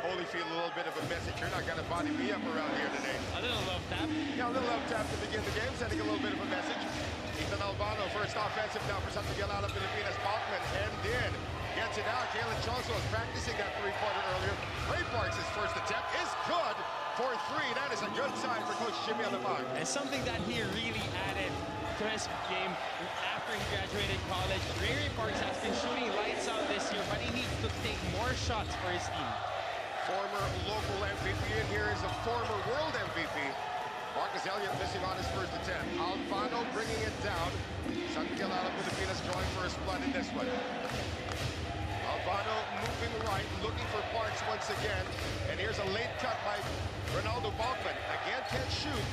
Holyfield a little bit of a message. You're not going to body me up around here today. A little love tap. Yeah, a little love tap to begin the game, sending a little bit of a message. Ethan Albano, first offensive now for San Miguel ALAB Pilipinas. Balkman hemmed in. Gets it out. Kalen Chongso was practicing that three-pointer earlier. Ray Parks' first attempt is good for three. That is a good sign for Coach Jimmy Alabang. And something that he really added to his game after he graduated college. Ray Parks has been shooting lights out this year, but he needs to take more shots for his team. Former local MVP, and here is a former world MVP. Marcus Elliott missing on his first attempt. Albano bringing it down. San Miguel ALAB Pilipinas going first blood in this one. Albano moving right, looking for Parks once again. And here's a late cut by Ronaldo Balkman. Again, can't shoot.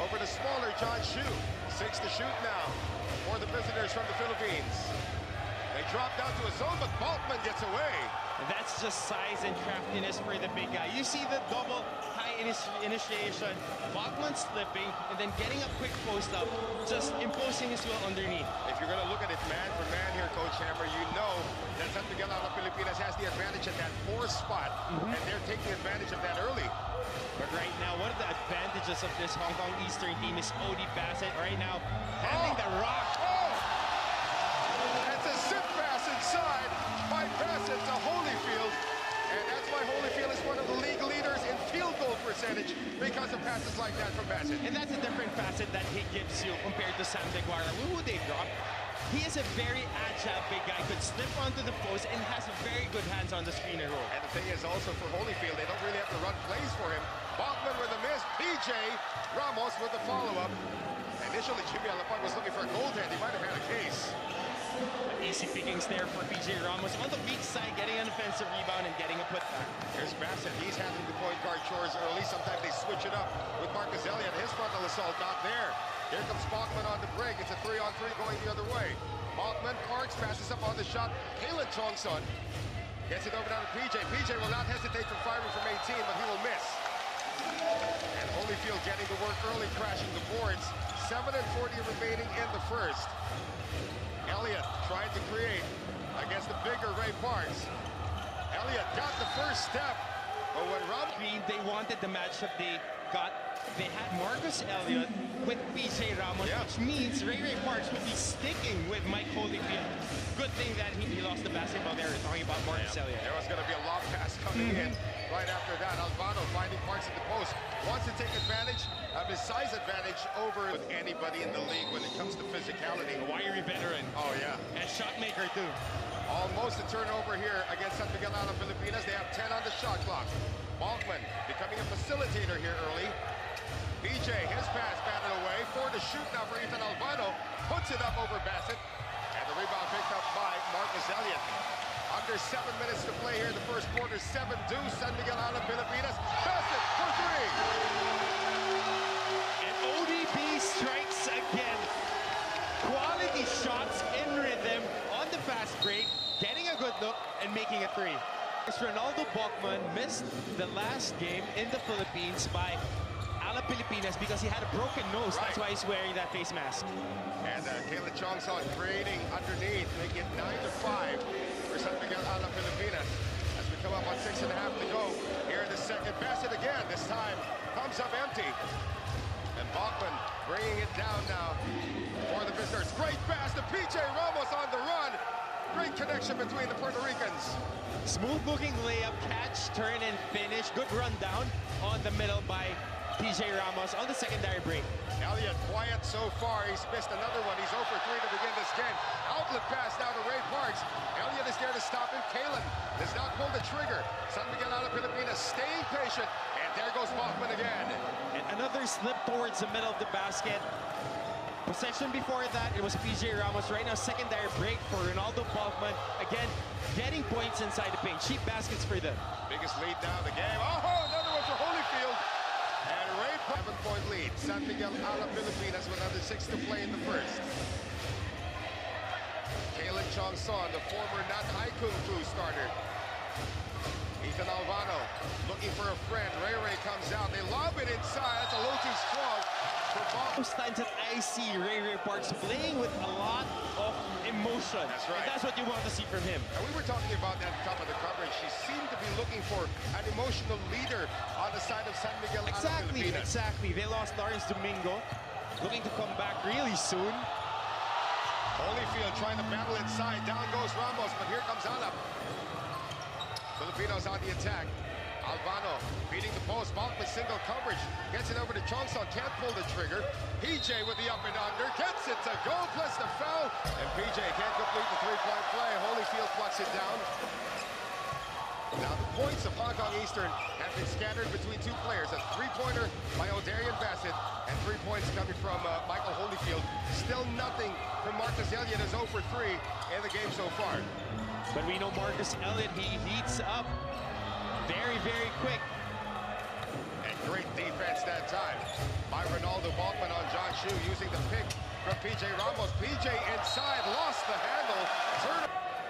Over to smaller John Shu. 6 to shoot now for the visitors from the Philippines. They drop down to a zone, but Balkman gets away. And that's just size and craftiness for the big guy. You see the double high initiation, Balkman slipping, and then getting a quick post up, just imposing his will underneath. If you're going to look at it man for man here, Coach Hammer, you know that San Miguel ALAB Pilipinas has the advantage at that 4 spot, and they're taking advantage of that early. But right now, one of the advantages of this Hong Kong Eastern team is Odie Bassett right now handling the rock. That's a zip pass inside by Bassett to Holyfield. And that's why Holyfield is one of the league leaders in field goal percentage because of passes like that from Bassett. And that's a different facet that he gives you compared to Sam DeGuara, who they dropped. He is a very agile big guy, could slip onto the post and has a very good hands on the screen and roll. And the thing is also for Holyfield, they don't really have to run plays for him. Balkman with a miss, PJ Ramos with the follow-up. Initially, Jimmy Alabang was looking for a goaltend. He might have had a case. Easy pickings there for PJ Ramos on the weak side, getting an offensive rebound and getting a putback. Here's Bassett. He's handling the point guard chores early. Sometimes they switch it up with Marcus Elliott. His frontal assault not there. Here comes Balkman on the break. It's a 3-on-3 going the other way. Balkman, Parks passes up on the shot. Kalen Chongson gets it over down to PJ. PJ will not hesitate from firing from 18, but he will miss. And Holyfield getting to work early, crashing the boards. 7:40 remaining in the first. Elliott trying to create against the bigger Ray Parks. Elliott got the first step, but when they wanted the matchup they got, they had Marcus Elliott with PJ Ramos, which means Ray Parks would be sticking with Mike Holyfield. Good thing that he lost the basketball there, talking about Marcus Elliott. There was going to be a lob pass coming in right after that. Albano finding Parks at the post. Wants to take advantage of his size advantage over with anybody in the league when it comes to physicality. A wiry veteran. Oh, yeah. And shot maker, too. Almost a turnover here against San Miguel ALAB Pilipinas. They have 10 on the shot clock. Balkman becoming a facilitator here early. PJ, his pass batted away. 4 to shoot now for Ethan Albano. Puts it up over Bassett. And the rebound picked up by Marcus Elliott. Under 7 minutes to play here in the first quarter. 7-2, San Miguel ALAB Pilipinas. Bassett for 3. And ODB strikes again. Quality shots in rhythm on the fast break, getting a good look and making a 3. Ronaldo Balkman missed the last game in the Philippines by ALAB Pilipinas because he had a broken nose. That's why he's wearing that face mask. And Kalen Chongson creating underneath, making it 9-5 for San Miguel ALAB Pilipinas. As we come up on 6.5 to go here in the second. Bassett again, this time comes up empty. And Balkman bringing it down now for the visitors. Great pass to PJ Ramos on the run. Great connection between the Puerto Ricans. Smooth-looking layup, catch, turn, and finish. Good rundown on the middle by PJ Ramos on the secondary break. Elliott quiet so far. He's missed another one. He's 0 for 3 to begin this game. Outlet pass now to Ray Parks. Elliott is there to stop him. Kalen does not pull the trigger. San Miguel ALAB Pilipinas staying patient. And there goes Balkman again. And another slip towards the middle of the basket. Possession before that, it was PJ Ramos. Right now, secondary break for Ronaldo Balkman. Again, getting points inside the paint. Cheap baskets for them. Biggest lead now in the game. Oh, another one for Holyfield. And Ray, 7-point lead. San Miguel ALAB Pilipinas with under 6 to play in the first. Kalen Chongson, the former Nanhai Kung Fu starter. Ethan Albano looking for a friend. Ray comes out. They lob it inside. That's a little too strong. for Bach. Most times that I see Ray Parks playing with a lot of emotion. That's right. And that's what you want to see from him. And we were talking about that at the top of the coverage. She seemed to be looking for an emotional leader on the side of San Miguel. Exactly. They lost Lawrence Domingo, looking to come back really soon. Holyfield trying to battle inside. Down goes Ramos, but here comes ALAB. Filipinos on the attack. Albano beating the post. Bachman single coverage. Gets it over to Chongson. Can't pull the trigger. PJ with the up and under. Gets it to go. Plus the foul. And PJ can't complete the three-point play. Holyfield plucks it down. Now the points of Hong Kong Eastern have been scattered between two players. A three-pointer by O'Darian Bassett and 3 points coming from Michael Holyfield. Still nothing from Marcus Elliott, is 0 for 3 in the game so far. But we know Marcus Elliott, he heats up very, very quick. And great defense that time by Ronaldo Bachman on John Shu, using the pick from PJ Ramos. PJ inside, lost the handle.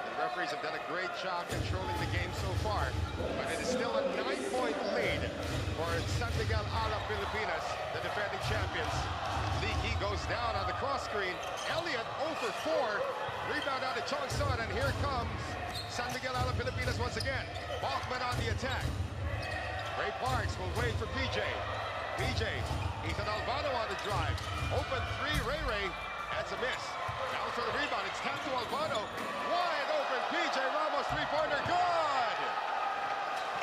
The referees have done a great job controlling the game so far, but it is still a 9-point lead for San Miguel ALAB Pilipinas, the defending champions. Lee Kee goes down on the cross screen. Elliott 0 for 4. Rebound out to Chongson, and here comes San Miguel ALAB Pilipinas once again. Bachman on the attack. Ray Parks will wait for PJ. PJ, Ethan Albano on the drive. Open three, Ray. That's a miss. Now for the rebound, it's tapped to Albano. Wide open, PJ Ramos, three-pointer, good!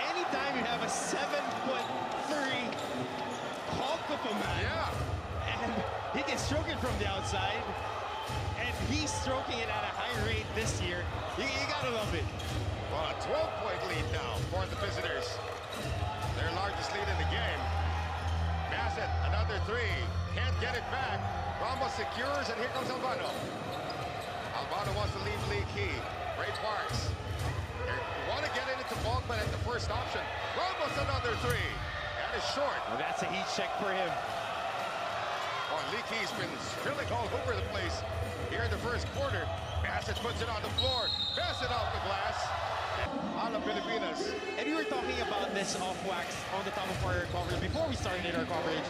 Anytime you have a 7'3" hulk of a man, and he can stroke it from the outside, and he's stroking it at a high rate this year, you gotta love it. Well, a 12-point lead now for the visitors. Their largest lead in the game. Bassett, another three. Can't get it back. Ramos secures, and here comes Albano. Albano wants to leave Lee Kee. Ray Parks. They want to get it into Bachman at the first option. Ramos, another three. That is short. Well, that's a heat check for him. Oh, Lee Kee's been spilling all over the place here in the first quarter. Bassett puts it on the floor. Bassett off the glass. ALAB Pilipinas. And we were talking about this off-wax on the top of our coverage before we started our coverage.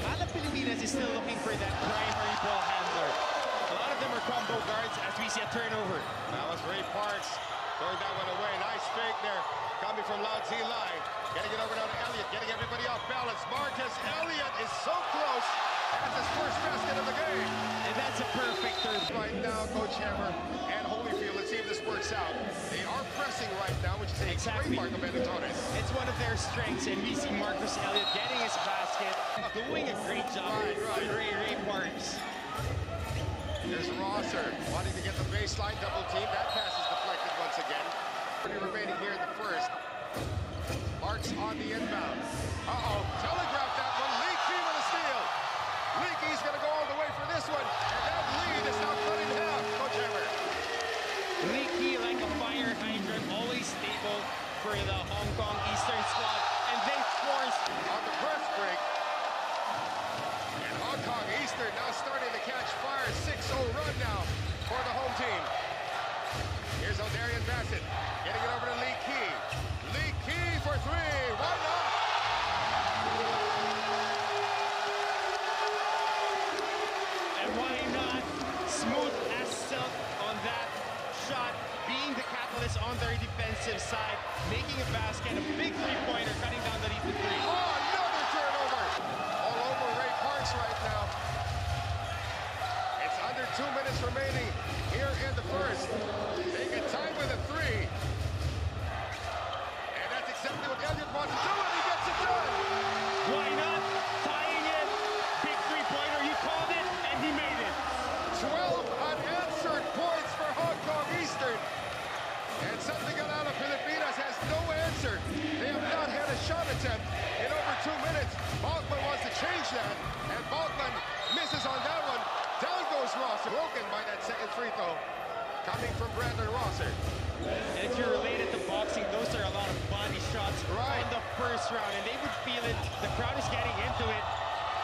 ALAB Pilipinas is still looking for that primary ball handler. A lot of them are combo guards as we see a turnover. That was Ray Parks throwing that one away. Nice fake there coming from Lao Zilai. Getting it over now to Elliott, getting everybody off balance. Marcus Elliott is so close. That's his first basket of the game. And that's a perfect third. Right now, Coach Hammer and Holyfield, let's see if this works out. They are pressing right now, which is a great mark of Benettones. It's one of their strengths, and we see Marcus Elliott getting his basket, doing a great job. Ray Parks. There's Rosser wanting to get the baseline double team. That pass is deflected once again. 30 remaining here in the first. Parks on the inbound. Telegraphed that one. Lee Kee with a steal. Lee Kee's going to go all the way for this one. And that lead is now cut in half. Coach Hammer. Lee Kee, like a fire hydrant, always stable for the Hong Kong Eastern squad. And they forced on the press break. And Hong Kong Eastern now starting to catch fire. 6-0 run now for the home team. Here's O'Darian Bassett getting it over to Lee Kee. Lee Kee for three. Why not? And why not? Smooth as silk on that shot, being the catalyst on their defensive side, making a basket, a big three-pointer, cutting down the lead to 3. Oh, another turnover. All over Ray Parks right now. It's under 2 minutes remaining here in the first. They get time with a three. And that's exactly what Elliott wants to do, and he gets it done. Why not? Tying it. Big three-pointer, you called it, and he made it. 12 unanswered points for Hong Kong Eastern. And San Miguel ALAB Pilipinas has no answer. They have not had a shot attempt in over 2 minutes. Bachman wants to change that, and Bachman misses on that one. Down goes Rosser, broken by that second free throw coming from Brandon Rosser. And if you're related to boxing, those are a lot of body shots in the first round, and they would feel it. The crowd is getting into it.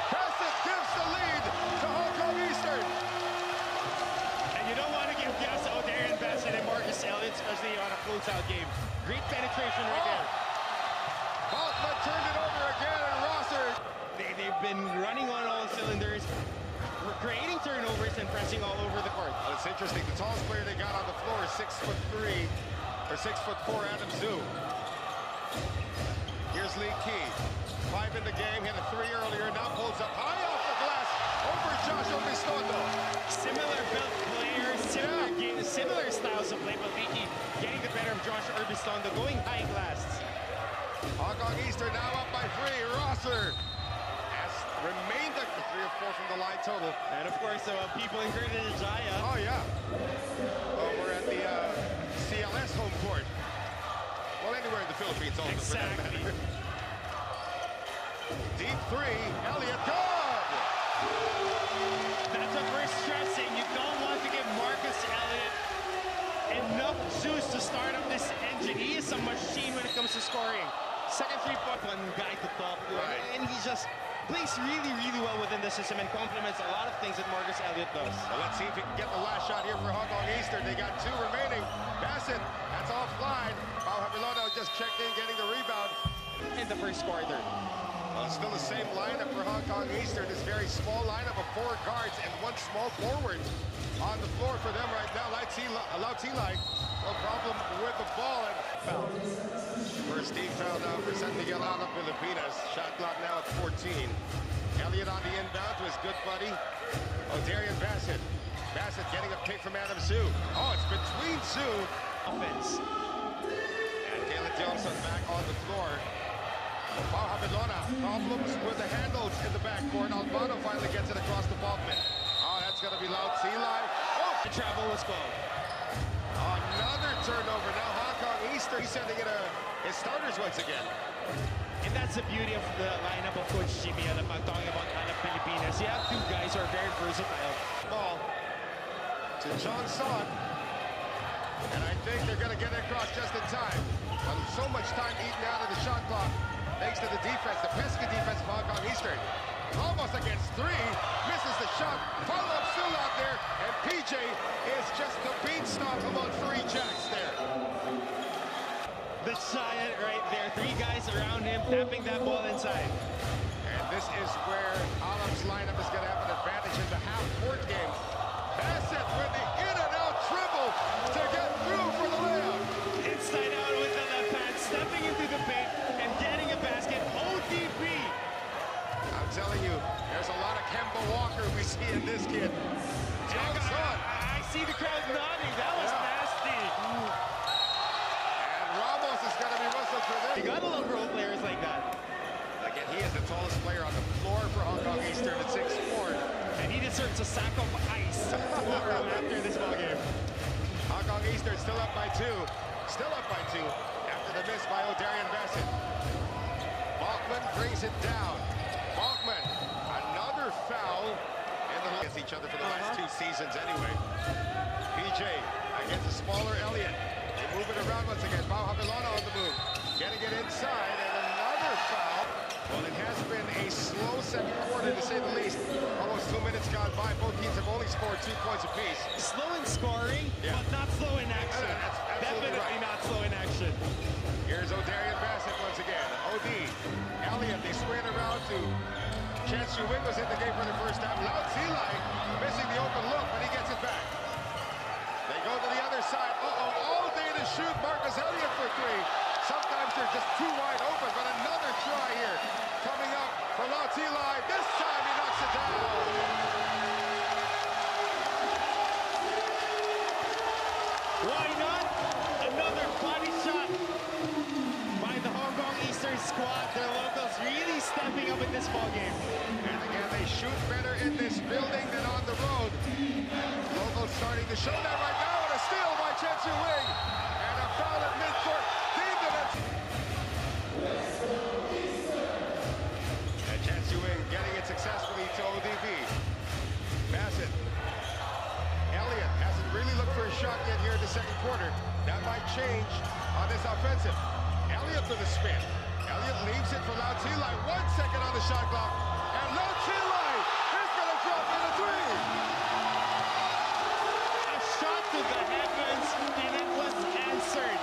Bassett gives the lead to Hong Kong Eastern. And you don't want to give gas to O'Darian Bassett and Marcus Elliott, especially on a closeout game. Great penetration right there. Bachman turned it over again, and Rosser. They've been running on all cylinders. cylinders, creating turnovers and pressing all over the court. Well, it's interesting. The tallest player they got on the floor is 6'3" or 6'4" Adam Zhu. Here's Lee Key. 5 in the game, hit a 3 earlier, now pulls up high off the glass over Josh Obistondo. Similar built players, similar games, similar styles of play, but Lee Key getting the better of Josh Obistondo, going high glass. Hong Kong Eastern now up by 3. Rosser has remained at 3 of 4 from the line total. And of course, people in Greater Jaya. Oh, yeah. We're at the CLS home court. Well, anywhere in the Philippines also. Exactly. Deep 3, Elliott, good! That's what we're stressing. You don't want to give Marcus Elliott enough juice to start up this engine. He is a machine when it comes to scoring. Second three-point, one guy to talk to, right. And he just plays really, really well within the system and complements a lot of things that Marcus Elliott does. Well, let's see if he can get the last shot here for Hong Kong Eastern. They got 2 remaining. Bassett, that's offline. Pau Habilona just checked in, getting the rebound. In the first quarter. Well, still the same lineup for Hong Kong Eastern. This very small lineup of 4 guards and 1 small forward on the floor for them right now. Lau Tilai, no problem with the ball and foul. First team foul now for San Miguel ALAB Pilipinas. Shot clock now at 14. Elliott on the inbound to his good buddy, Darian Bassett. Bassett getting a pick from Adam Zhu. Oh, it's between Zhu. Offense. And Caleb Johnson back on the floor. Pau Habilona, problems with the handles in the backcourt. Albano finally gets it across the Bachman. Oh, that's going to be Lau Tilai. Oh! The travel was called. Another turnover. Now Hong Kong Eastern, he's sending in his starters once again. And that's the beauty of the lineup of Coach Jimmy Alap. I'm talking about ALAB Pilipinas. You have 2 guys who are very versatile. Ball to John Son. And I think they're going to get it across just in time. So much time eaten out of the shot clock. Thanks to the defense, the pesky defense of Hong Kong Eastern. Almost against 3, misses the shot. Follow-up still out there, and PJ is just the beanstalk about 3 jacks there. The giant right there, 3 guys around him, tapping that ball inside. And this is where ALAB's lineup is going to have an advantage in the half-court game. Bassett with the in-and-out dribble to get through for the layup. Inside out with the left hand, stepping into the paint and getting a basket. ODB. I'm telling you, there's a lot of Kemba Walker we see in this kid. I see the crowd nodding. That was nasty. And Ramos is going to be whistled for this. You gotta love role players like that. Again, he is the tallest player on the floor for Hong Kong Eastern at 6'4". And he deserves a sack of ice tomorrow after this ballgame. Hong Kong Eastern still up by 2. Still up by 2 after the miss by Darian Bassett. Bachman brings it down. Bachman, another foul. And they'll against each other for the last 2 seasons anyway. PJ against a smaller Elliott. They move it around once again. Pau Habilona on the move. Getting it inside and another foul. Well, it has been a slow second quarter to say the least. Almost 2 minutes gone by. Both teams have only scored 2 points apiece. Slow in scoring, but not slow in action. That's Definitely right. not slow in action. Here's Darian Bassett once again. OD, Elliott, they swing around to Chance Yu Wing was in the game for the first time. Lau Tilai missing the open look, but he gets it back. They go to the other side. All day to shoot Marcus Elliott for 3. Sometimes they're just too wide open, but another try here coming up for Lau Tilai. This time he knocks it down. Why not? Another body shot by the Hong Kong Eastern squad. Their locals really stepping up in this ballgame. And again, they shoot better in this building than on the road. Locals starting to show that right now, and a steal by Chance Yu Wing. And a foul at midcourt. And Chance Yu Wing getting it successfully to ODB. Bassett. Elliott hasn't really looked for a shot yet here in the second quarter. That might change on this offensive. Elliott with a spin. Elliott leaves it for Lau Tilai. 1 second on the shot clock. And Lau Tilai is going to drop in a 3. A shot to the heavens, and it was answered.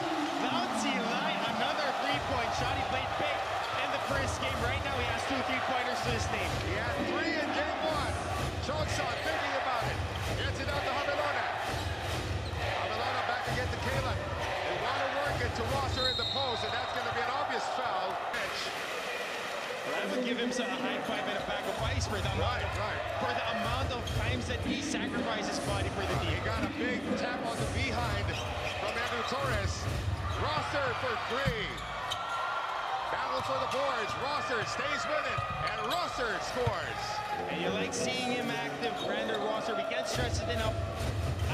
Lau Tilai, another 3-point shot. He played big in the first game. Right now, he has 2 3-pointers to his name. He had 3 in game 1. Johnson thinking about it. Gets it out to Javelona. Javelona back again to Kalen. They want to work it to Rosser in the post, and that's going to be an obvious foul. Well, I would give him a high five and a bag of ice for the amount of times that he sacrifices his body for the team. He got a big tap on the behind from Andrew Torres. Rosser for 3. Battle for the boards. Rosser stays with it, and Rosser scores. And you like seeing him active, Brandon Rosser. We can't stress it enough.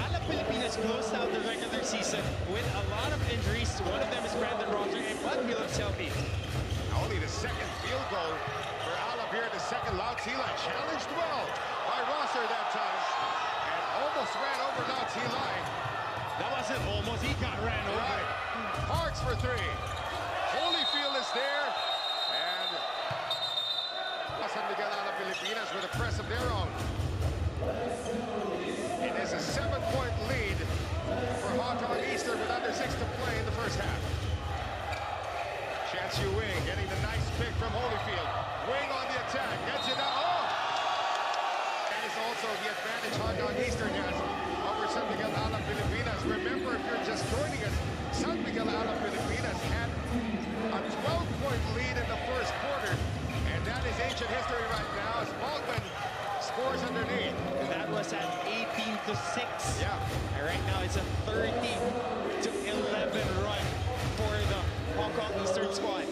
ALAB Pilipinas closed out the regular season with a lot of injuries. One of them is Brandon Rosser, and Bud Phillips healthy. Only the second field goal for ALAB here. The second Lao Tila challenged well by Rosser that time, and almost ran over Lao Tila. That wasn't almost. He got ran over. Right. Parks for 3. Holyfield is there, and San Miguel ALAB Pilipinas with a press of their own. It is a 7-point lead for Hong Kong Eastern with under 6 to play in the first half. Chance Yu Wing getting the nice pick from Holyfield. Wing on the attack, gets it out. Oh! That is also the advantage Hong Kong Eastern has over San Miguel ALAB Pilipinas. Remember, if you're just joining us, San Miguel ALAB Pilipinas had a 12-point lead in the first quarter, and that is ancient history right now as Baldwin scores underneath. And that was at 18-6. Yeah. And right now it's a 30-11 run for the Hong Kong Eastern squad.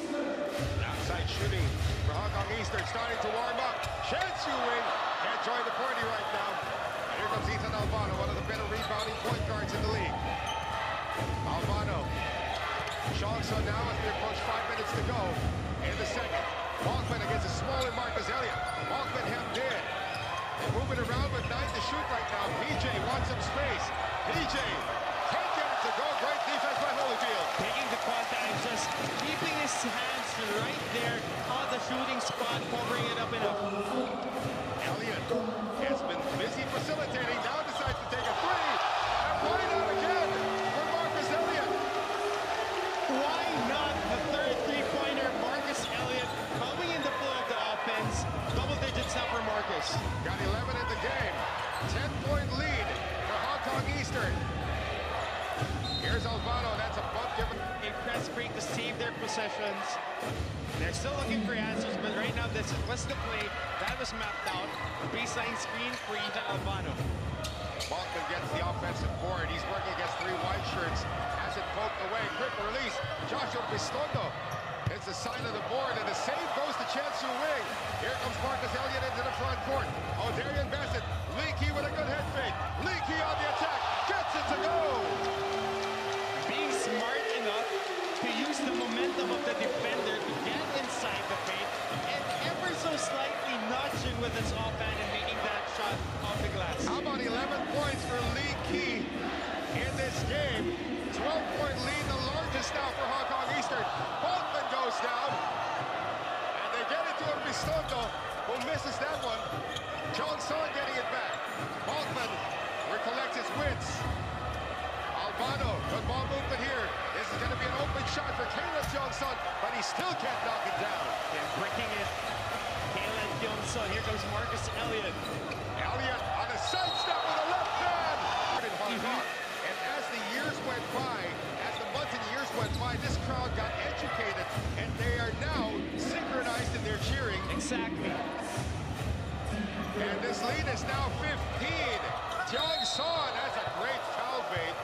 Outside shooting for Hong Kong Eastern, starting to warm up. Chance Yu Wing can't join the party right now. And here comes Ethan Albano, one of the better rebounding point guards in the league. Albano. Johnson now as we approach 5 minutes to go in the second. Bachman against a smaller Marcus Elliott. Bachman hemmed in. They're moving around with 9 to shoot right now. PJ wants some space. PJ can't get it to go. Great defense by Holyfield. Taking the contact, just keeping his hands right there on the shooting spot, covering it up enough. Elliott has been busy facilitating. Now decides to take a 3. And right out again for Marcus Elliott. Why not the third 3-pointer, Marcus Elliott, coming in the flow of the offense. Double digits now for Marcus. Got 11 in the game. 10-point lead for Hong Kong Eastern. Here's Albano. That's a bump given. A press break to save their possessions. They're still looking for answers, but right now this was the play that was mapped out. Baseline screen for Ethan Albano. Bachman gets the offensive board. He's working against 3 white shirts. Has it poked away. Quick release. Joshua Pistondo. It's the sign of the board, and the save goes to Chance Yu Wing. Here comes Marcus Elliott into the front court. Oh, Darian Bassett. Leakey with a good head fake. Leakey on the attack. Gets it to go. Being smart enough to use the momentum of the defender to get inside the paint and ever so slightly nudging with his offhand and making that shot off the glass. How about 11 points for Leakey in this game? 12-point lead, the largest now for Hong Kong Eastern. Boltman goes down, and they get it to a Pistondo, who misses that one. Johnson getting it back. Boltman recollects his wits. Albano, good ball movement here. This is going to be an open shot for Caleb Johnson, but he still can't knock it down. And breaking it, Caleb Johnson. Here comes Marcus Elliott. Elliott on a sidestep with a left hand. And as the years went by, as the months and years went by, this crowd got educated, and they are now synchronized in their cheering. Exactly. And this lead is now 15. Jung Son has a great foul bait.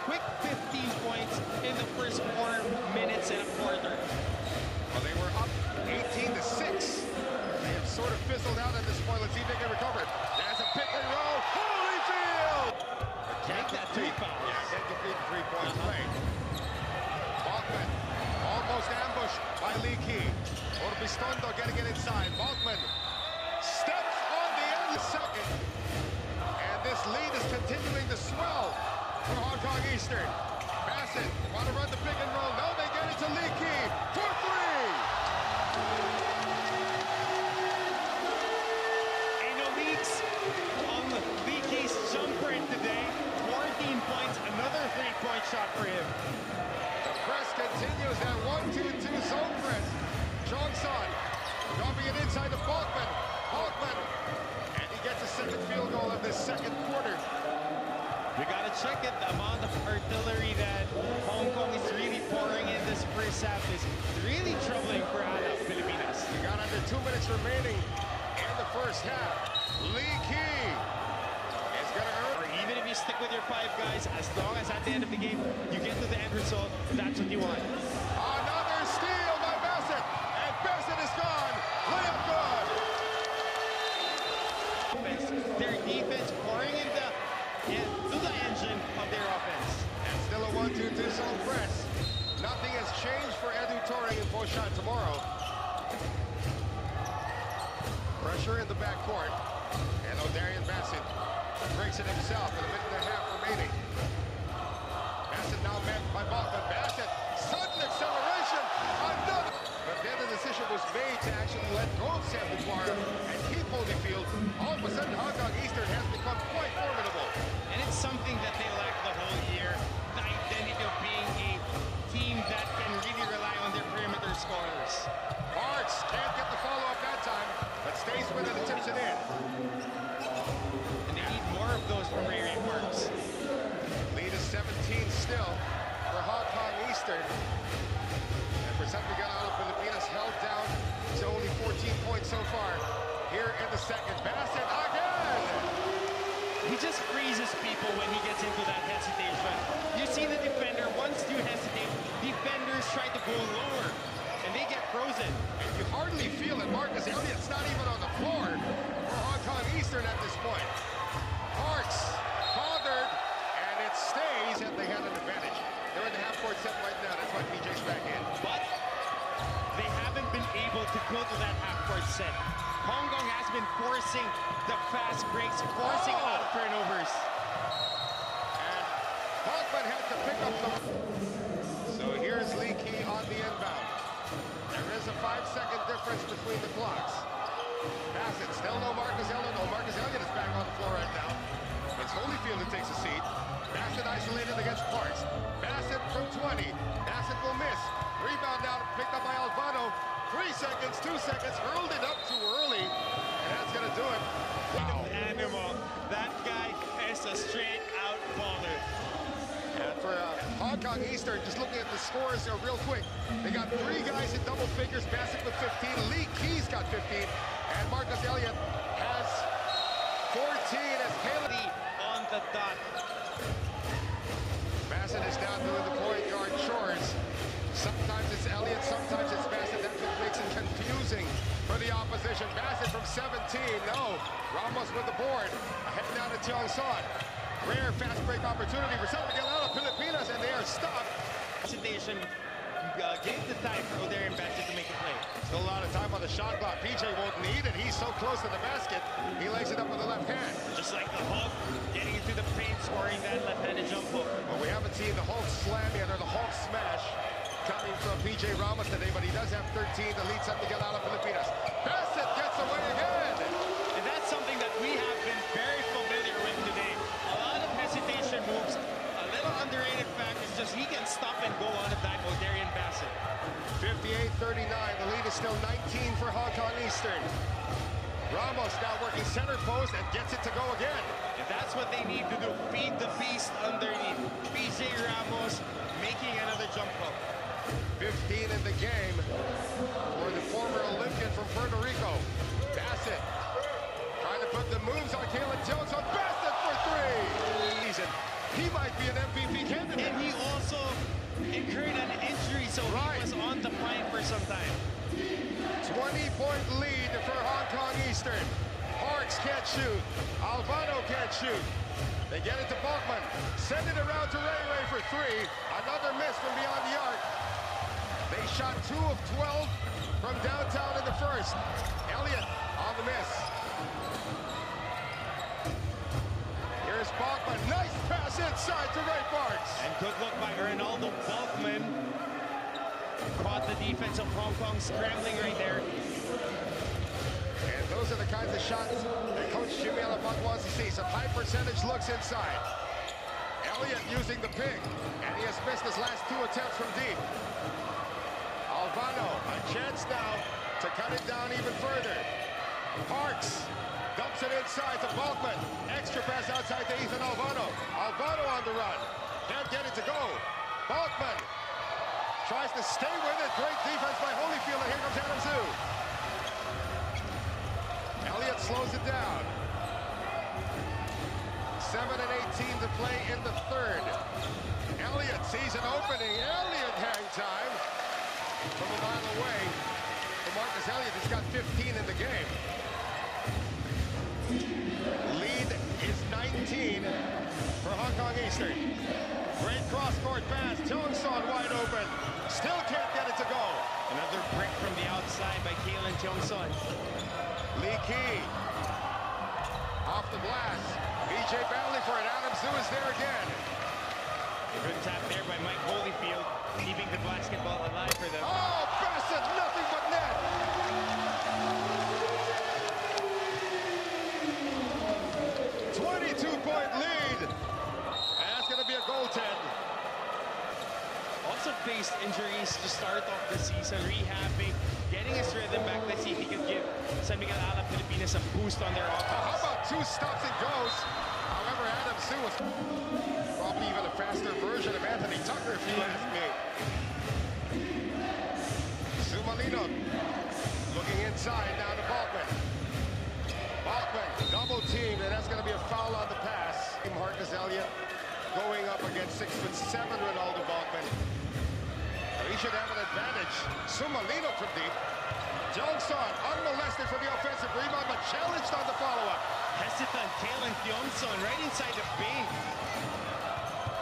Quick 15 points in the first 4 minutes and a quarter. Well, they were up 18-6. They have sort of fizzled out at this point. Let's see if they can recover. There's a pick and roll. Holyfield! Take that 3 foul. Yeah, can't complete the 3-point play. Bachman almost ambushed by Leakey. Orbistondo getting it inside. Bachman steps on the end of the second. And this lead is continuing to swell for Hong Kong Eastern. Bassett want to run the pick and roll. No, they get it to Leakey for 3. Ain't no leaks on Leakey's jumper today. 14 points, another 3-point shot for him. The press continues, that 1-2-2 zone press. Johnson remaining in the first half. Lee Key is going to earn. Or even if you stick with your 5 guys, as long as at the end of the game you get to the end result, that's what you want. Another steal by Bassett, and Bassett is gone. Layup good. Their defense pouring into the engine of their offense. And still a 1-2-2 zone press. Nothing has changed for Edu Torre in Beauchamp tomorrow. Pressure in the backcourt. And O'Darian Bassett breaks it himself with a minute and a half remaining. Bassett now met by Bachman. Bassett, sudden acceleration. Another. But then the decision was made to actually let go of Sam Dubois and keep Holyfield. All of a sudden, Hong Kong Eastern has become quite formidable. And it's something that they lack the whole year. The identity of being a team that can really rely on their perimeter scorers. Parks can't get the follow-up that time, but stays with it and tips it in. And they need more of those from Ray Parks. Lead is 17 still for Hong Kong Eastern. And for San Miguel out of Pilipinas held down to only 14 points so far. Here in the second, Bassett again! He just freezes people when he gets into that hesitation. You see the defender, once you hesitate, defenders try to go lower, and they get frozen. And you hardly feel it. Marcus Elliott's not even on the floor for Hong Kong Eastern at this point. Parks bothered, and it stays, and they had an advantage. They're in the half-court set right now. That's why PJ's back in. But they haven't been able to go to that half-court set. Hong Kong has been forcing the fast breaks, forcing a lot of turnovers. And Bachman had to pick up the... So here's Lee Key on the inbound. There is a 5-second difference between the clocks. Bassett, still no Marcus Elliott. No, Marcus Elliott is back on the floor right now. It's Holyfield who takes a seat. Bassett isolated against Parks. Bassett from 20. Bassett will miss. Rebound now picked up by Albano. 3 seconds, 2 seconds, hurled it up too early, and that's gonna do it. Wow. Animal. That guy is a straight-out baller. And for Hong Kong Eastern, just looking at the scores there real quick, they got 3 guys in double figures. Bassett with 15, Lee Key's got 15, and Marcus Elliott has 14 as Haley On the dot. Bassett is now doing the point guard chores. Sometimes it's Elliott, sometimes it's Bassett. That's what makes it confusing for the opposition. Bassett from 17, no. Ramos with the board. Ahead now to Tiong Son. Rare fast break opportunity for San Miguel out of Pilipinas, and they are stopped. Hesitation gave the time for O'Darian Bassett to make a play. Still a lot of time on the shot clock. PJ won't need it. He's so close to the basket. He lays it up with the left hand. Just like the Hulk, getting into the paint, scoring that left-handed jump hook. Well, we haven't seen the Hulk slam yet, or the Hulk smash coming from PJ Ramos today, but he does have 13 to lead San Miguel out of Pilipinas. Bassett gets away again. And that's something that we have been very familiar with today. A lot of hesitation moves. A little underrated fact is just he can stop and go on a dime. O'Darian Bassett. 58-39. The lead is still 19 for Hong Kong Eastern. Ramos now working center post and gets it to go again. And that's what they need to do. Feed the beast underneath. PJ Ramos making another jump hook. 15 in the game for the former Olympian from Puerto Rico. Bassett trying to put the moves on Kalen Jones on Bassett for 3. He might be an MVP candidate. And he also incurred an injury, so he was on the pine for some time. 20-point lead for Hong Kong Eastern. Parks can't shoot. Albano can't shoot. They get it to Bachman. Send it around to Ray for 3. Another miss from beyond the arc. They shot 2 of 12 from downtown in the first. Elliott on the miss. Here's Bachman. Nice pass inside to Ray Parks. And good look by Ronaldo Bachman. Caught the defense of Hong Kong scrambling right there. And those are the kinds of shots that Coach Jimmy Alabama wants to see. Some high percentage looks inside. Elliott using the pick. And he has missed his last 2 attempts from deep. Albano, a chance now to cut it down even further. Parks dumps it inside to Bachman. Extra pass outside to Ethan Albano. Albano on the run. Can't get it to go. Bachman tries to stay with it. Great defense by Holyfield, and here comes Adam Zhu. slows it down. 7:18 to play in the third. Elliott sees an opening. Elliott hang time from a mile away. For Marcus Elliott, he's got 15 in the game. Lead is 19 for Hong Kong Eastern. Great cross-court pass. Tiongson wide open. Still can't get it to go. Another brick from the outside by Kalen Tiongson. Lee Key. Off the glass. BJ Bailey for it. Adam Zhu is there again. A good tap there by Mike Holyfield, keeping the basketball alive for them. Oh, Bassett, nothing but net. 22-point lead. And that's going to be a goaltend. Also faced injuries to start off the season, rehabbing, getting his rhythm back. Let's see if he can give San Miguel ALAB Pilipinas a boost on their offense. How about 2 stops and goes? However, Adam Zhu was probably even a faster version of Anthony Tucker, if you ask me. Sumalino looking inside now to Balkman. Balkman double teamed, and that's going to be a foul on the pass. Marcus Elliott going up against 6'7" Ronaldo Balkman. He should have an advantage. Sumalino from deep. Tiongson unmolested for the offensive rebound, but challenged on the follow-up. Hesitant Kalen Tiongson right inside the paint.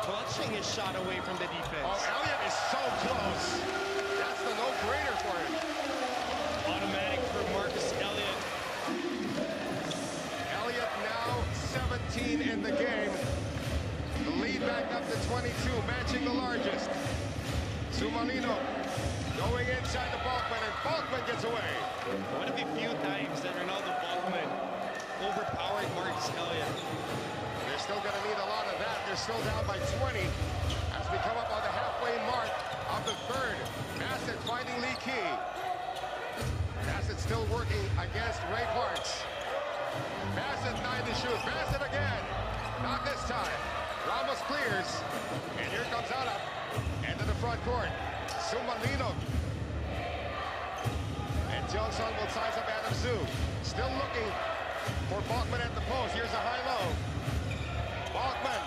Clutching his shot away from the defense. Oh, Elliott is so close. That's the no-brainer for him. Automatic for Marcus Elliott. Elliott now 17 in the game. The lead back up to 22, matching the largest. Sumalino going inside the Balkman, and Balkman gets away. One of the few times that Ronaldo Balkman overpowered Marcus Elliott. They're still going to need a lot of that. They're still down by 20 as we come up on the halfway mark of the third. Bassett finding Lee Key. Bassett still working against Ray Parks. Bassett 9 to shoot. Bassett again. Not this time. Ramos clears. And here comes ALAB into the front court. Sumalino. And Tiongson will size up Adam Zhu. Still looking for Balkman at the post. Here's a high-low. Balkman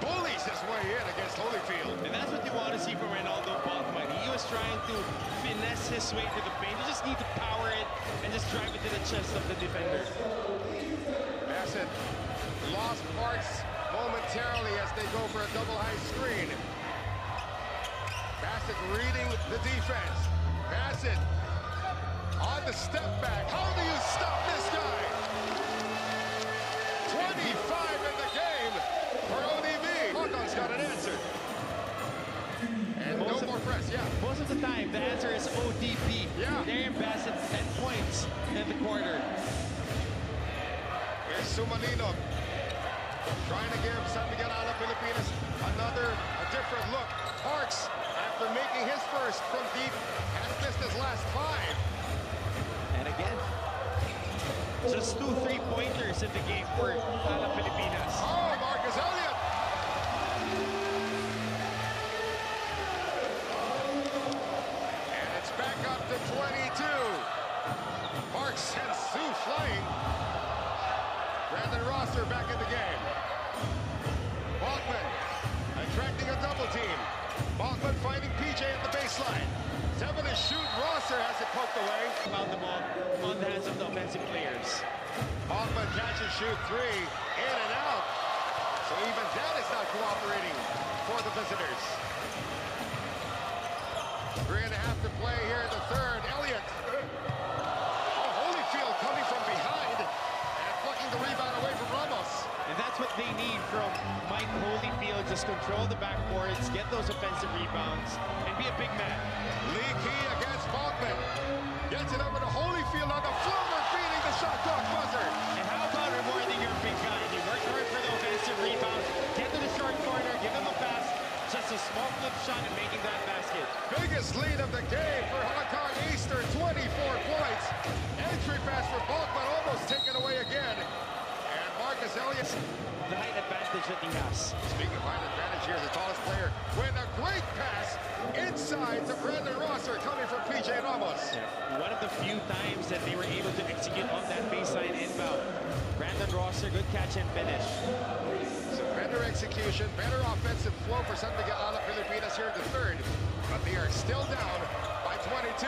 bullies his way in against Holyfield. And that's what you want to see from Ronaldo Balkman. He was trying to finesse his way to the paint. You just need to power it and just drive it to the chest of the defender. Bassett lost Parks momentarily as they go for a double high screen. Bassett reading the defense. Bassett on the step back. How do you stop this guy? 25 in the game for ODB. Hong Kong's got an answer. And no more press, yeah. Most of the time, the answer is ODB. Yeah. Darian Bassett, 10 points in the quarter. Here's Sumalino trying to give San Miguel ALAB Pilipinas a different look. Parks, after making his first from deep, has missed his last 5. And again, just 2 3-pointers in the game for ALAB Pilipinas. Oh, Marcus Elliott! And it's back up to 22. Parks sends Zhu flying. Brandon Rosser back in the game. Balkman attracting a double team. Balkman finding PJ at the baseline. 7 to shoot. Rosser has it poked away. Found the ball on the hands of the offensive players. Balkman catch and shoot 3. In and out. So even that is not cooperating for the visitors. 3.5 to play here in the third. Elliott. Oh, Holyfield coming from behind and plucking the rebound away from Ramos. And that's what they need from Mike Holyfield. Just control the backboards, get those offensive rebounds, and be a big man. Lee Key against Balkman. Gets it over to Holyfield on the floater, beating the shot clock buzzer. And how about rewarding your big guy? You work hard for the offensive rebound, get to the short corner, give him a pass, just a small flip shot and making that basket. Biggest lead of the game for Hong Kong Eastern, 24 points. Entry pass for Balkman, almost taken away again. And Marcus Elliott. The height advantage that he has. Speaking of height advantage, here's the tallest player with a great pass inside to Brandon Rosser coming from PJ Ramos. Yeah. One of the few times that they were able to execute on that baseline inbound. Brandon Rosser, good catch and finish. So better execution, better offensive flow for San Miguel ALAB Pilipinas here in the third. But they are still down by 22.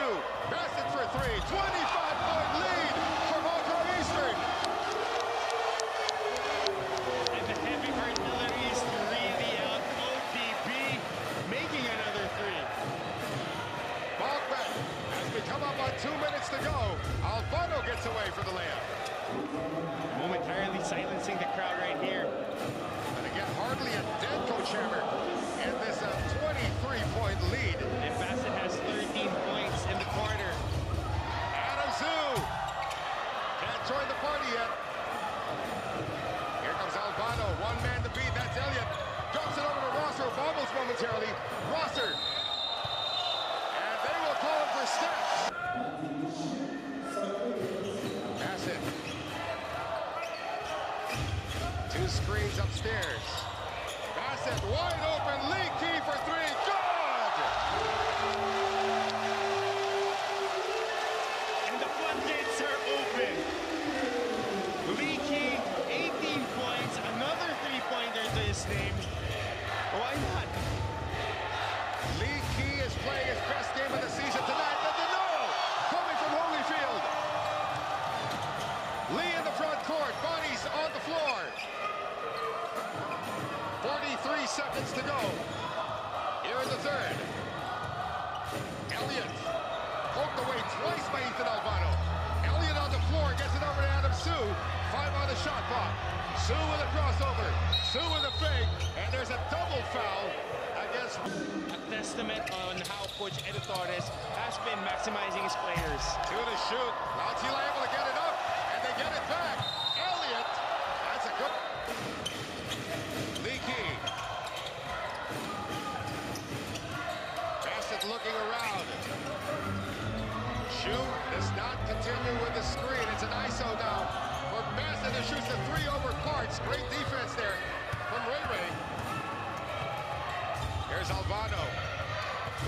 Bassett for three. 25-point lead for Montreal Eastern. And the heavy artillery is really out. ODB making another three. Bogman, as we come up on 2 minutes to go, Albano gets away for the layup. Momentarily silencing the crowd right here. And again, hardly a dead Coach Hammer in this 23-point lead. And Bassett has 13 points in the quarter. Adam Zoo can't join the party yet. Here comes Albano, one man to beat, that's Elliott. Drops it over to Rosser, bobbles momentarily. Rosser. And they will call him for steps. Bassett. Two screens upstairs. Bassett wide open, Lee Key for three, good! And the floodgates are open. Lee Key, 18 points, another three-pointer to his name. Why not? Lee Key is playing his best game of the season tonight. And Denoa coming from Holyfield. Lee in the front court, bodies on the floor. 43 seconds to go here in the third. Elliott poked away twice by Ethan Albano. Elliott on the floor, gets it over to Adam Sue. 5 on the shot clock. Sue with a crossover. Sue with a fake. And there's a double foul against... A testament on how Coach Edu Torres has been maximizing his players. Two to shoot. Lautila able to get it up, and they get it back. Elliott, that's a good... Leaky. Bassett looking around. Shoot does not continue with the screen. It's an ISO now for Bassett, who shoots the three over Parks. Great defense there from Ray Ray. Here's Albano.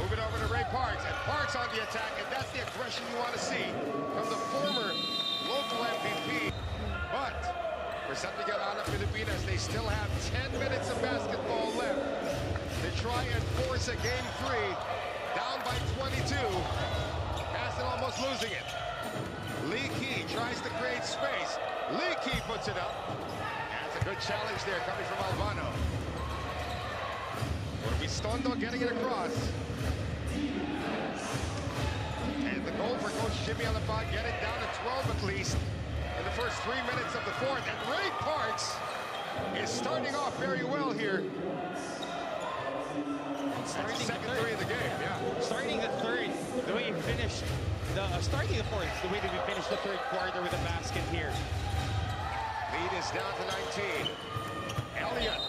Moving over to Ray Parks, and Parks on the attack, and that's the aggression you want to see from the former local MVP. But for San Miguel ALAB Pilipinas, they still have 10 minutes of basketball left to try and force a game 3, down by 22. Bassett almost losing it. Lee Key tries to create space. Lee Key puts it up. That's a good challenge there coming from Albano. Orbistondo getting it across. And the goal for Coach Jimmy Alapag, get it down to 12 at least in the first 3 minutes of the fourth. And Ray Parks is starting off very well here. That's the second three of the game, yeah. Starting the third, the way he finished, starting the fourth, the way that we finished the third quarter with a basket here. Lead is down to 19. Elliott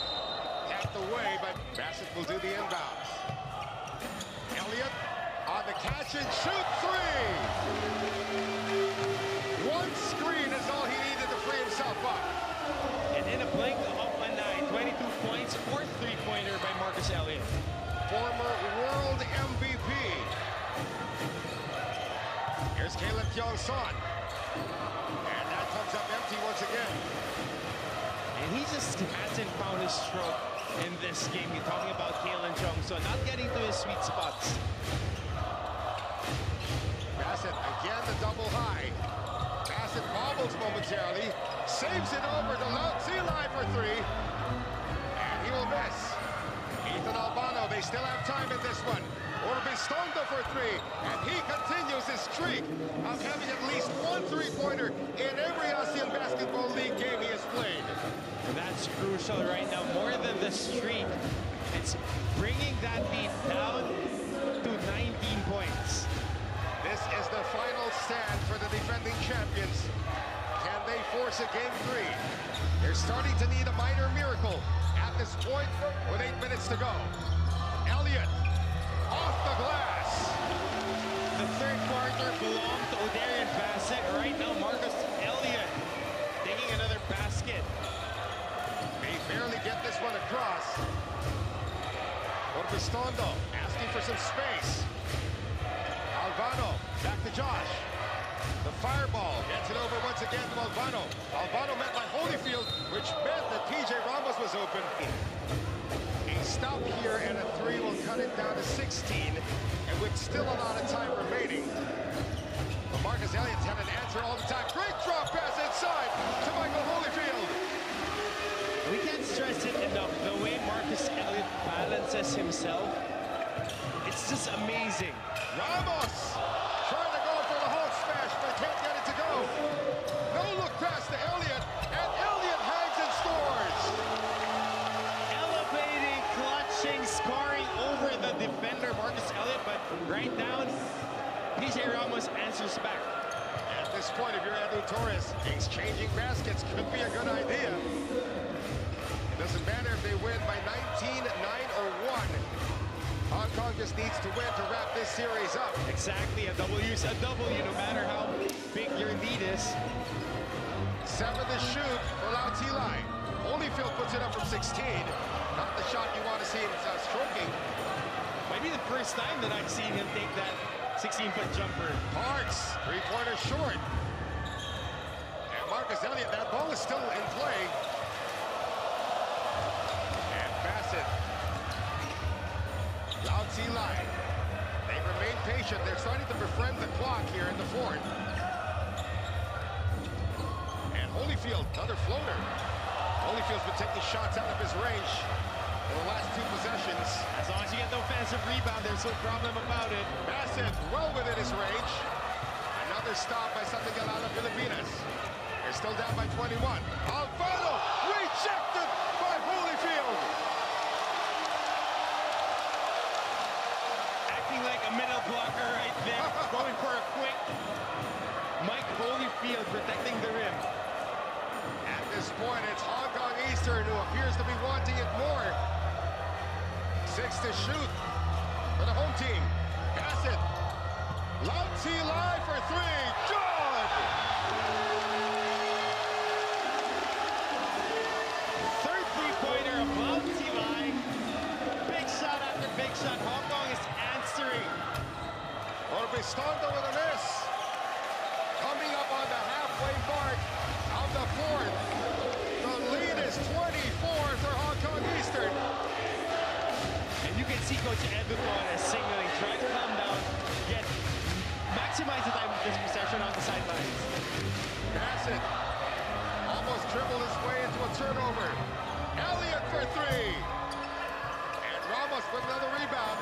tapped away, but Bassett will do the inbounds. Elliott on the catch and shoot three. One screen is all he needed to free himself up. And in a blink of an eye, 22 points, fourth three-pointer by Marcus Elliott. Former world MVP. Here's Caleb Kyung-son. And that comes up empty once again. And he just hasn't found his stroke in this game. You're talking about Kalen Kyung-son not getting to his sweet spots. Bassett again the double high. Bassett bobbles momentarily, saves it over to Zilai for three, and he will miss. Ethan Albano, they still have time in this one. Orbistondo for three, and he continues his streak of having at least one three-pointer in every ASEAN Basketball League game he has played. That's crucial right now, more than the streak. It's bringing that lead down to 19 points. This is the final stand for the defending champions. Can they force a game 3? They're starting to need a minor miracle at this point with 8 minutes to go. Elliott off the glass. The third quarter belonged to Odarian Bassett. Right now, Marcus Elliott taking another basket. They barely get this one across. Orbistondo asking for some space. Albano back to Josh. fireball. Gets it over once again to Albano. Albano met by Holyfield, which meant that PJ Ramos was open. A stop here and a 3 will cut it down to 16, and with still a lot of time remaining. But Marcus Elliott's had an answer all the time. Great drop pass inside to Michael Holyfield. We can't stress it enough. The way Marcus Elliott balances himself, it's just amazing. Ramos trying to go for the Hulk smash, but can't get it to go. No look pass to Elliott, and Elliott hangs and scores. Elevating, clutching, scoring over the defender, Marcus Elliott, but right down, PJ Ramos answers back. At this point, if you're Edu Torres, exchanging baskets could be a good idea. It doesn't matter if they win by 19, 9, or 1. Hong Kong just needs to win to wrap this series up. Exactly, a W is a W, no matter how big your lead is. 7 to shoot for Lau Tilai. Holyfield puts it up from 16. Not the shot you want to see him stroking. Might be the first time that I've seen him take that 16-foot jumper. Parks, 3-pointer short. And Marcus Elliott, that ball is still in play. And Bassett. Lau Tilai. They remain patient. They're starting to befriend the clock here in the fourth. And Holyfield, another floater. Holyfield's been taking shots out of his range for the last 2 possessions. As long as you get the offensive rebound, there's no problem about it. Bassett well within his range. Another stop by ALAB Pilipinas. They're still down by 21. Alvaro rejected by Holyfield. Acting like a middle blocker right there. Going for a quick Mike Holyfield protecting the rim. At this point, it's Hong Kong Eastern who appears to be wanting it more. 6 to shoot for the home team. Bassett. Lau Tilai for 3. Good! Third three-pointer of Lau Tilai. Big shot after big shot. Hong Kong is answering. Orbistondo with a miss. Coming up on the halfway mark of the fourth. The lead is 24 for Hong Kong Eastern. And you can see Coach Edu Torres signaling, try to calm down, maximize the time of this possession on the sidelines. Bassett almost dribbled his way into a turnover. Elliott for 3. And Ramos with another rebound.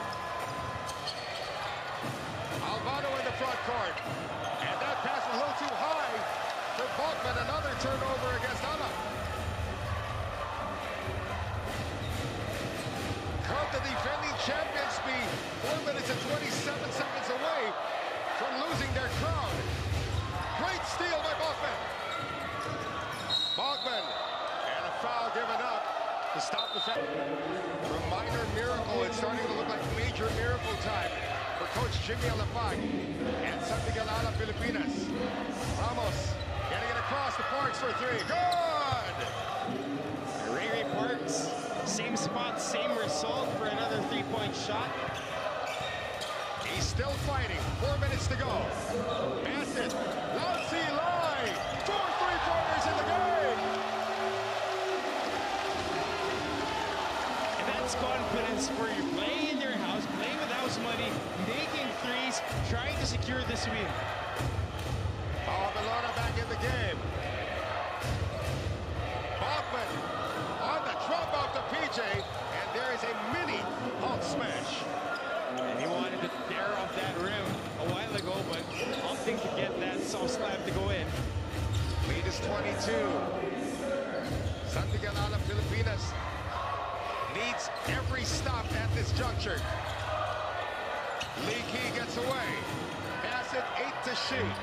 Alvaro in the front court. And that pass was a little too high for Bachman. Another turnover against ALAB. Could the defending champions be 4 minutes and 27 seconds away from losing their crown? Great steal by Bachman. Bachman, and a foul given up to stop the foul. From minor miracle, it's starting to look like major miracle time for Coach Jimmy Alapag and ALAB Pilipinas. Ramos getting it across the Parks for 3. Good! Ray Parks, same spot, same result for another 3-point shot. He's still fighting. 4 minutes to go. Bassett, Lau Tilai, 4 3-pointers in the game. And that's confidence for you. Playing in your house, playing with house money, making threes, trying to secure this win. Belona back in the game. Bachman on the drop off to PJ, and there is a mini Hulk smash. And he wanted to tear off that rim a while ago, but opting to get that soft slab to go in. Lead is 22. ALAB Pilipinas needs every stop at this juncture. Lee Key gets away. Bassett 8 to shoot.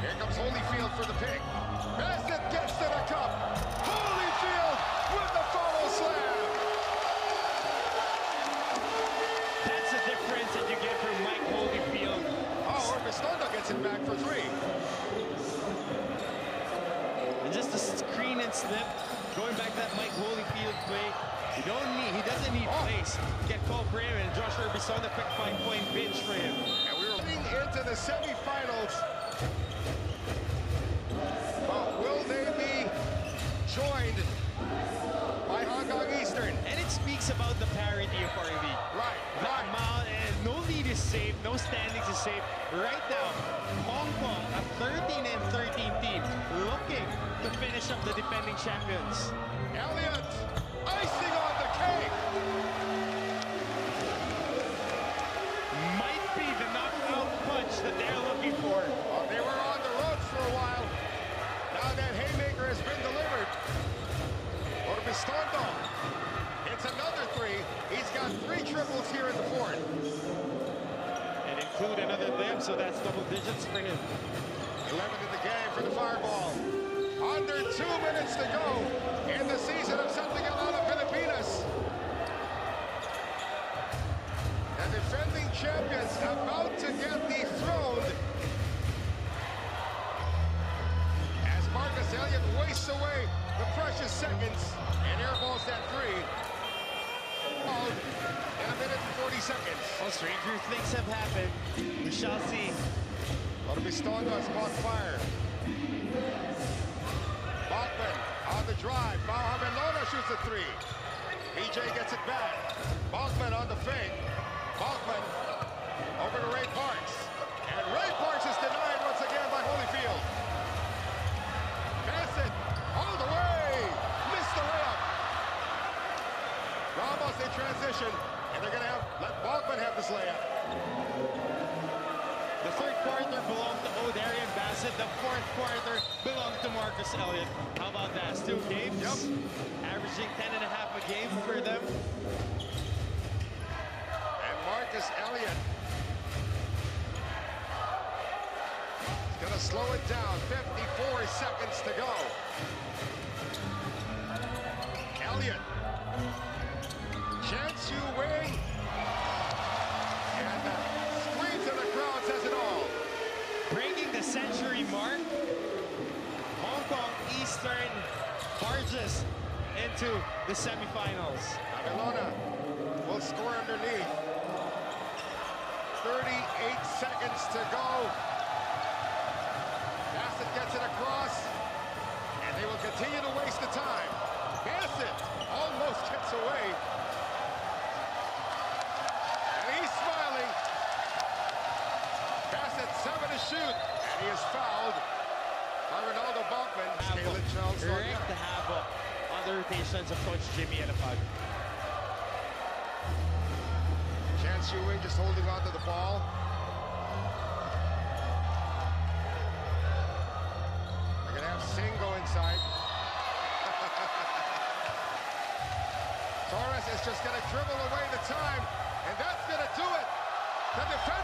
Here comes Holyfield for the pick. Bassett gets to the cup. Holyfield with the follow slam. That's the difference that you get from Mike Holyfield. Oh, Orbistondo gets it back for 3. And just a screen and slip, going back that Mike Holyfield play. He doesn't need place. Get called for him, and Josh Orbistondo picked 5-point bench for him. And we're moving into the semifinals save, no standings to save. Right now, Hong Kong, a 13-13 team, looking to finish up the defending champions. Elliott, icing on the cake. Might be the knockout punch that they're looking for. Well, they were on the ropes for a while. Now that haymaker has been delivered. Orbistondo hits another three. He's got 3 triples here in the fourth. And include another limb, so that's double digits for him. 11 in the game for the Fireball. Under 2 minutes to go in the season of something out of Pilipinas. The defending champions about to get dethroned as Marcus Elliott wastes away the precious seconds and airballs that 3. In a minute and 40 seconds. Well, stranger things have happened. We shall see. Orbistondo has caught fire. Bachman on the drive. Bauhamelona shoots a 3. BJ gets it back. Bachman on the fake. Bachman over to Ray Parks. And Ray Parks is denied once again by Holyfield. Bassett all the way. Missed the layup. Ramos in transition. And they're going to let Bachman have this layup. The third quarter belonged to O'Darian Bassett. The fourth quarter belonged to Marcus Elliott. How about that? Still games? Yep. Averaging 10.5 a game for them. And Marcus Elliott is going to slow it down. 54 seconds to go. Elliott. Chance Yu Wing. And screams in the crowd says it all. Breaking the century mark. Hong Kong Eastern barges into the semifinals. Amelona will score underneath. 38 seconds to go. Bassett gets it across. And they will continue to waste the time. Bassett almost gets away. Bassett 7 to shoot, and he is fouled by Ronaldo Bachman. Caleb Charles Great to have on the rotations of Coach Jimmy Alapag. Chance Yu Wing just holding on to the ball. They're going to have Singh go inside. Torres is just going to dribble away the time, and that's going to do it. The defense